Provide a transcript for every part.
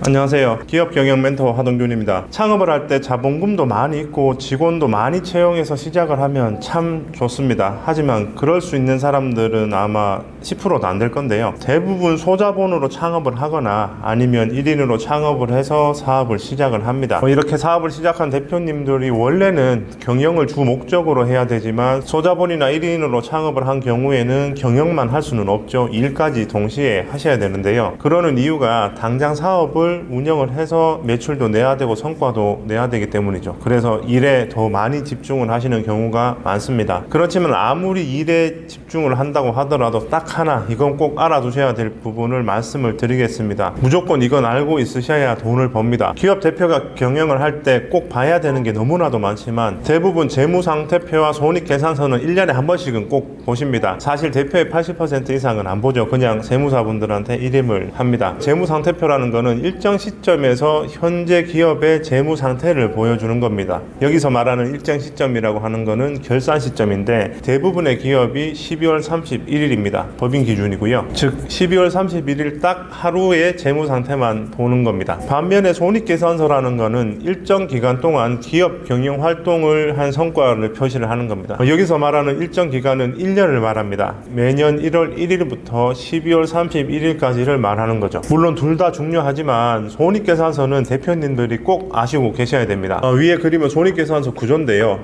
안녕하세요. 기업 경영 멘토 하동균입니다. 창업을 할 때 자본금도 많이 있고 직원도 많이 채용해서 시작을 하면 참 좋습니다. 하지만 그럴 수 있는 사람들은 아마 10%도 안 될 건데요. 대부분 소자본으로 창업을 하거나 아니면 1인으로 창업을 해서 사업을 시작을 합니다. 이렇게 사업을 시작한 대표님들이 원래는 경영을 주 목적으로 해야 되지만 소자본이나 1인으로 창업을 한 경우에는 경영만 할 수는 없죠. 일까지 동시에 하셔야 되는데요. 그러는 이유가 당장 사업을 운영을 해서 매출도 내야 되고 성과도 내야 되기 때문이죠. 그래서 일에 더 많이 집중을 하시는 경우가 많습니다. 그렇지만 아무리 일에 집중을 한다고 하더라도 딱 하나 이건 꼭 알아두셔야 될 부분을 말씀을 드리겠습니다. 무조건 이건 알고 있으셔야 돈을 법니다. 기업 대표가 경영을 할 때 꼭 봐야 되는 게 너무나도 많지만 대부분 재무상태표와 손익계산서는 1년에 한 번씩은 꼭 보십니다. 사실 대표의 80% 이상은 안 보죠. 그냥 세무사분들한테 일임을 합니다. 재무상태표라는 거는 일정 시점에서 현재 기업의 재무 상태를 보여주는 겁니다. 여기서 말하는 일정 시점이라고 하는 거는 결산 시점인데 대부분의 기업이 12월 31일입니다. 법인 기준이고요. 즉 12월 31일 딱 하루의 재무 상태만 보는 겁니다. 반면에 손익계산서라는 거는 일정 기간 동안 기업 경영 활동을 한 성과를 표시를 하는 겁니다. 여기서 말하는 일정 기간은 1년을 말합니다. 매년 1월 1일부터 12월 31일까지를 말하는 거죠. 물론 둘 다 중요하지만 손익계산서는 대표님들이 꼭 아시고 계셔야 됩니다. 위에 그림은 손익계산서 구조인데요.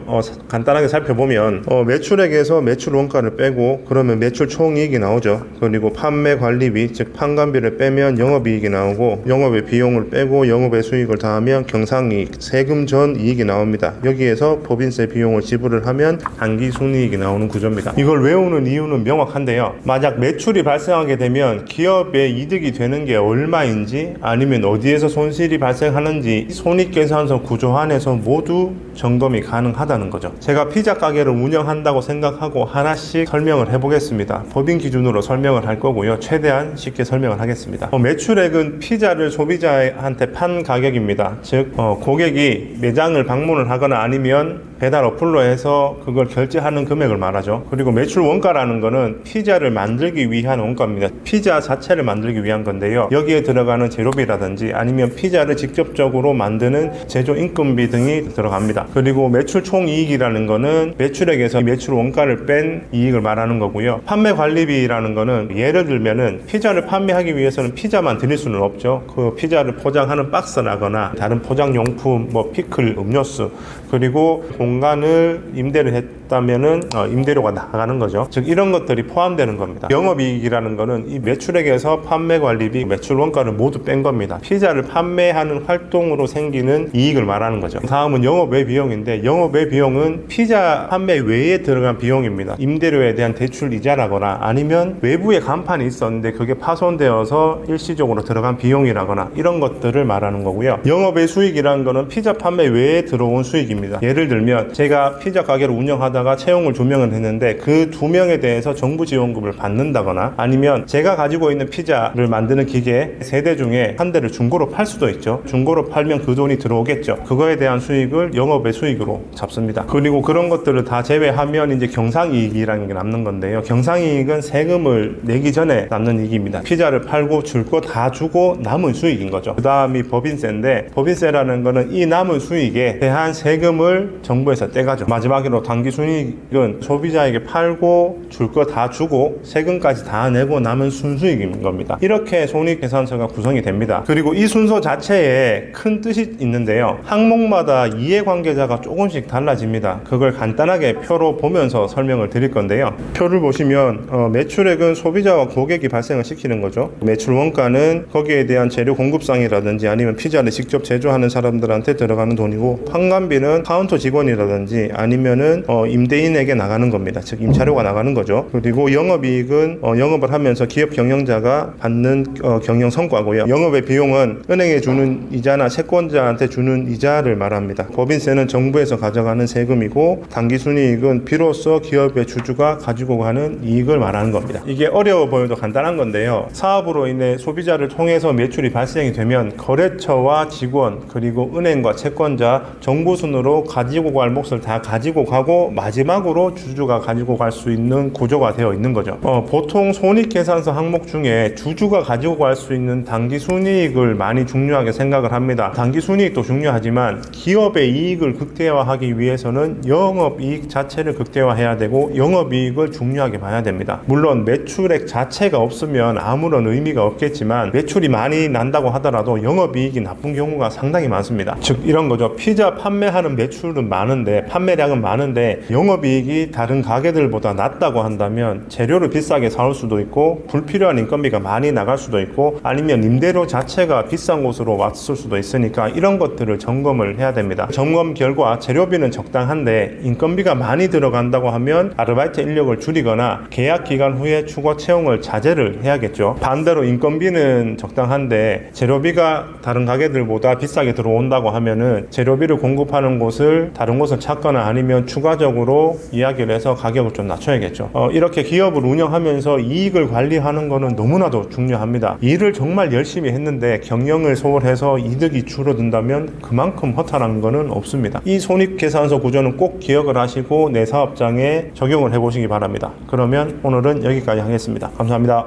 간단하게 살펴보면 매출액에서 매출 원가를 빼고 그러면 매출 총이익이 나오죠. 그리고 판매 관리비 즉 판관비를 빼면 영업이익이 나오고 영업의 비용을 빼고 영업의 수익을 더하면 경상이익 세금 전 이익이 나옵니다. 여기에서 법인세 비용을 지불을 하면 당기순이익이 나오는 구조입니다. 이걸 외우는 이유는 명확한데요. 만약 매출이 발생하게 되면 기업의 이득이 되는 게 얼마인지 아니면 어디에서 손실이 발생하는지 손익계산서 구조 안에서 모두 점검이 가능하다는 거죠. 제가 피자 가게를 운영한다고 생각하고 하나씩 설명을 해보겠습니다. 법인 기준으로 설명을 할 거고요. 최대한 쉽게 설명을 하겠습니다. 매출액은 피자를 소비자한테 판 가격입니다. 즉 고객이 매장을 방문을 하거나 아니면 배달 어플로 해서 그걸 결제하는 금액을 말하죠. 그리고 매출 원가라는 거는 피자를 만들기 위한 원가입니다. 피자 자체를 만들기 위한 건데요. 여기에 들어가는 재료비라든지 아니면 피자를 직접적으로 만드는 제조 인건비 등이 들어갑니다. 그리고 매출 총이익이라는 거는 매출액에서 매출 원가를 뺀 이익을 말하는 거고요. 판매 관리비라는 거는 예를 들면은 피자를 판매하기 위해서는 피자만 드릴 수는 없죠. 그 피자를 포장하는 박스라거나 다른 포장용품, 피클, 음료수 그리고 공간을 임대를 했다면은 임대료가 나가는 거죠. 즉 이런 것들이 포함되는 겁니다. 영업이익이라는 거는 이 매출액에서 판매 관리비, 매출 원가를 모두 뺀 겁니다. 피자를 판매하는 활동으로 생기는 이익을 말하는 거죠. 다음은 영업 외 비용인데 영업 외 비용은 피자 판매 외에 들어간 비용입니다. 임대료에 대한 대출 이자라거나 아니면 외부에 간판이 있었는데 그게 파손되어서 일시적으로 들어간 비용이라거나 이런 것들을 말하는 거고요. 영업 외 수익이라는 거는 피자 판매 외에 들어온 수익입니다. 예를 들면 제가 피자 가게를 운영하다가 채용을 2명을 했는데 그 2명에 대해서 정부 지원금을 받는다거나 아니면 제가 가지고 있는 피자를 만드는 기계 3대 중에 한 대를 중고로 팔 수도 있죠. 중고로 팔면 그 돈이 들어오겠죠. 그거에 대한 수익을 영업의 수익으로 잡습니다. 그리고 그런 것들을 다 제외하면 이제 경상이익이라는 게 남는 건데요. 경상이익은 세금을 내기 전에 남는 이익입니다. 피자를 팔고 줄 거 다 주고 남은 수익인 거죠. 그 다음이 법인세인데 법인세라는 거는 이 남은 수익에 대한 세금을 정부에서 떼가죠. 마지막으로 당기순이익은 소비자에게 팔고 줄 거 다 주고 세금까지 다 내고 남은 순수익인 겁니다. 이렇게 손익계산서가 구성이 됩니다. 그리고 이 순서 자체에 큰 뜻이 있는데요. 항목마다 이해관계자가 조금씩 달라집니다. 그걸 간단하게 표로 보면서 설명을 드릴 건데요. 표를 보시면 매출액은 소비자와 고객이 발생을 시키는 거죠. 매출 원가는 거기에 대한 재료 공급상이라든지 아니면 피자를 직접 제조하는 사람들한테 들어가는 돈이고 판관비는 카운터 직원이라든지 아니면은 임대인에게 나가는 겁니다. 즉 임차료가 나가는 거죠. 그리고 영업이익은 영업을 하면서 기업 경영자가 받는 경영 성과고요. 영업의 비용은 은행에 주는 이자나 채권자한테 주는 이자를 말합니다. 법인세는 정부에서 가져가는 세금이고 당기순이익은 비로소 기업의 주주가 가지고 가는 이익을 말하는 겁니다. 이게 어려워 보여도 간단한 건데요. 사업으로 인해 소비자를 통해서 매출이 발생이 되면 거래처와 직원 그리고 은행과 채권자 정부 순으로 가지고 갈 몫을 다 가지고 가고 마지막으로 주주가 가지고 갈 수 있는 구조가 되어 있는 거죠. 보통 손익계산서 항목 중에 주주가 가지고 갈 수 있는 당기순이익을 많이 중요하게 생각을 합니다. 당기순이익도 중요하지만 기업의 이익을 극대화하기 위해서는 영업이익 자체를 극대화해야 되고 영업이익을 중요하게 봐야 됩니다. 물론 매출액 자체가 없으면 아무런 의미가 없겠지만 매출이 많이 난다고 하더라도 영업이익이 나쁜 경우가 상당히 많습니다. 즉 이런 거죠. 피자 판매하는 매출은 많은데 판매량은 많은데 영업이익이 다른 가게들보다 낮다고 한다면 재료를 비싸게 사올 수도 있고 불필요한 인건비가 많이 나갈 수도 있고 아니면 임대료 자체가 비싼 곳으로 왔을 수도 있으니까 이런 것들을 점검을 해야 됩니다. 점검 결과 재료비는 적당한데 인건비가 많이 들어간다고 하면 아르바이트 인력을 줄이거나 계약 기간 후에 추가 채용을 자제를 해야겠죠. 반대로 인건비는 적당한데 재료비가 다른 가게들보다 비싸게 들어온다고 하면은 재료비를 공급하는 곳을 다른 곳을 찾거나 아니면 추가적으로 이야기를 해서 가격을 좀 낮춰야겠죠. 이렇게 기업을 운영하면서 이익을 관리하는 거는 너무나도 중요합니다. 일을 정말 열심히 했는데 경영을 소홀해서 이득이 줄어든다면 그만큼 허탈한 거는 없습니다. 이 손익계산서 구조는 꼭 기억을 하시고 내 사업장에 적용을 해보시기 바랍니다. 그러면 오늘은 여기까지 하겠습니다. 감사합니다.